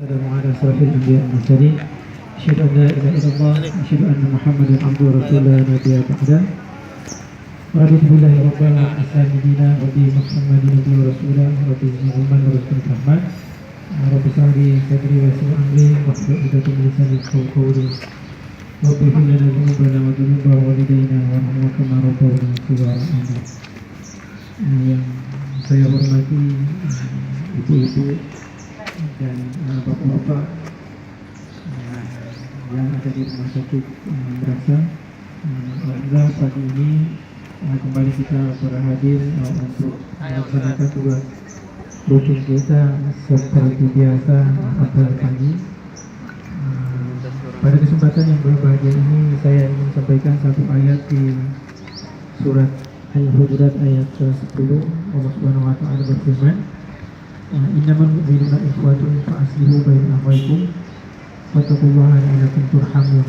السلام على أشرف الأنبياء والمرسلين أشهد أن لا إله إلا الله أشهد أن محمدا عبده ورسوله لا نبي بعده ورضيت بالله ربا والإسلام دينا وبمحمد نبي ورسوله رب زدني علما وارزقني فهما رب اشرح لي صدري ويسر لي أمري واحلل عقدة من لساني يفقهوا قولي رب اغفر لنا ذنوبنا وذنوب والدينا وارحمنا كما ربونا صغارا آمين. Yang saya hormati ibu-ibu dan bapak-bapak yang ada di rumah sakit Merasa. Alhamdulillah pagi ini kembali kita berhadir untuk melaksanakan tugas rutin kita seperti biasa pada pagi. Pada kesempatan yang berbahagia ini saya ingin sampaikan satu ayat di surat Al-Hujurat ayat ke-10. Allah Subhanahu wa taala berfirman, innamal mu'minuna ikhwatun fa aslihu baina akhawaykum wattaqullaha la'allakum turhamun.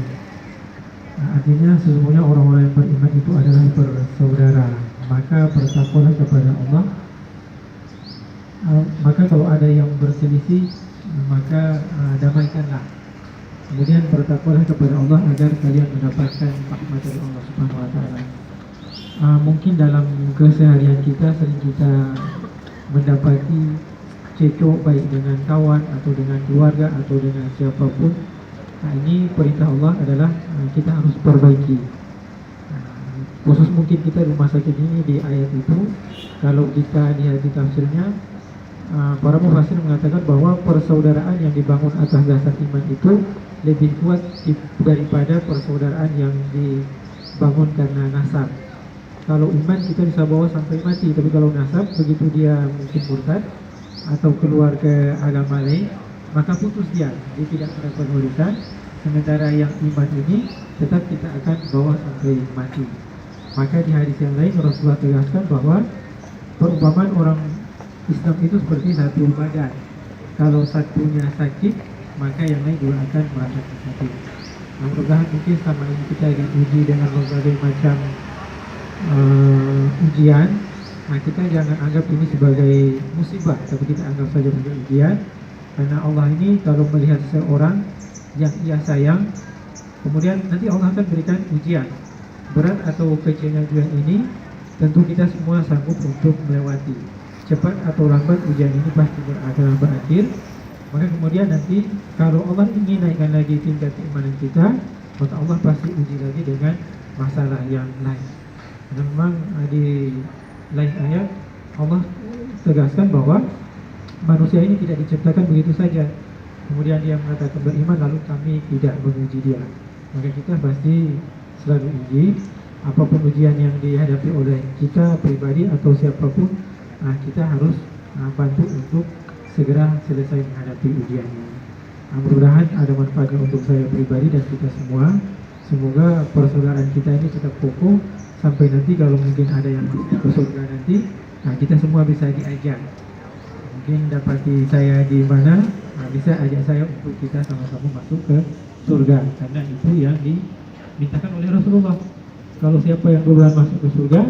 Artinya sesungguhnya orang-orang yang beriman itu adalah bersaudara, maka bertakwalah kepada Allah. Maka kalau ada yang berselisih maka damaikanlah. Kemudian bertakwalah kepada Allah agar kalian mendapatkan rahmat dari Allah Subhanahu wa taala. Mungkin dalam keseharian kita sering kita mendapati cekcok baik dengan kawan atau dengan keluarga atau dengan siapapun. Ini perintah Allah adalah kita harus perbaiki. Khusus mungkin kita rumah sakit ini di ayat itu, kalau kita lihat di tafsirnya, para mufassir mengatakan bahwa persaudaraan yang dibangun atas dasar iman itu lebih kuat daripada persaudaraan yang dibangun karena nasab. Kalau iman kita bisa bawa sampai mati, tapi kalau nasab begitu dia mungkin murtad atau keluar ke agama lain, maka putus dia tidak mendapat warisan. Sementara yang iman ini tetap kita akan bawa sampai mati. Maka di hadis yang lain Rasulullah tegaskan bahwa perumpamaan orang Islam itu seperti satu badan. Kalau satunya sakit, maka yang lain juga akan merasakan sakit. Mudah-mudahan mungkin sama ini kita diuji dengan berbagai macam ujian. Nah, kita jangan anggap ini sebagai musibah, tapi kita anggap saja sebagai ujian. Karena Allah ini kalau melihat seorang yang ia sayang, kemudian nanti Allah akan berikan ujian. Berat atau kecilnya ujian ini tentu kita semua sanggup untuk melewati. Cepat atau lambat ujian ini pasti akan berakhir. Maka kemudian nanti kalau Allah ingin naikkan lagi tingkat keimanan kita, maka Allah pasti uji lagi dengan masalah yang lain. Dan memang di lain ayat Allah tegaskan bahwa manusia ini tidak diciptakan begitu saja. Kemudian dia mengatakan beriman lalu kami tidak menguji dia. Maka kita pasti selalu uji. Apapun ujian yang dihadapi oleh kita pribadi atau siapapun, kita harus bantu untuk segera selesai menghadapi ujian ini. Mudah-mudahan ada manfaatnya untuk saya pribadi dan kita semua. Semoga persaudaraan kita ini tetap kokoh sampai nanti kalau mungkin ada yang ke surga nanti, kita semua bisa diajak. Mungkin dapati saya di mana, bisa ajak saya untuk kita sama-sama masuk ke surga. Karena itu yang dimintakan oleh Rasulullah. Kalau siapa yang duluan masuk ke surga,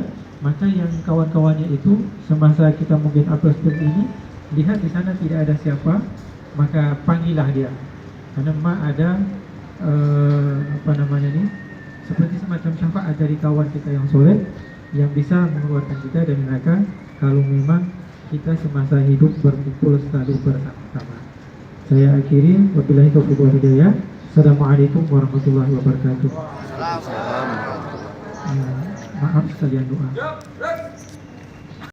maka yang kawan-kawannya itu semasa kita mungkin apa seperti ini, lihat di sana tidak ada siapa, maka panggillah dia. Karena memang ada seperti semacam syafaat dari kawan kita yang soleh yang bisa mengeluarkan kita dari neraka kalau memang kita semasa hidup berkumpul selalu bersama-sama. Saya akhiri, wabillahi taufiq wal hidayah. Assalamualaikum warahmatullahi wabarakatuh. Maaf sekalian doa.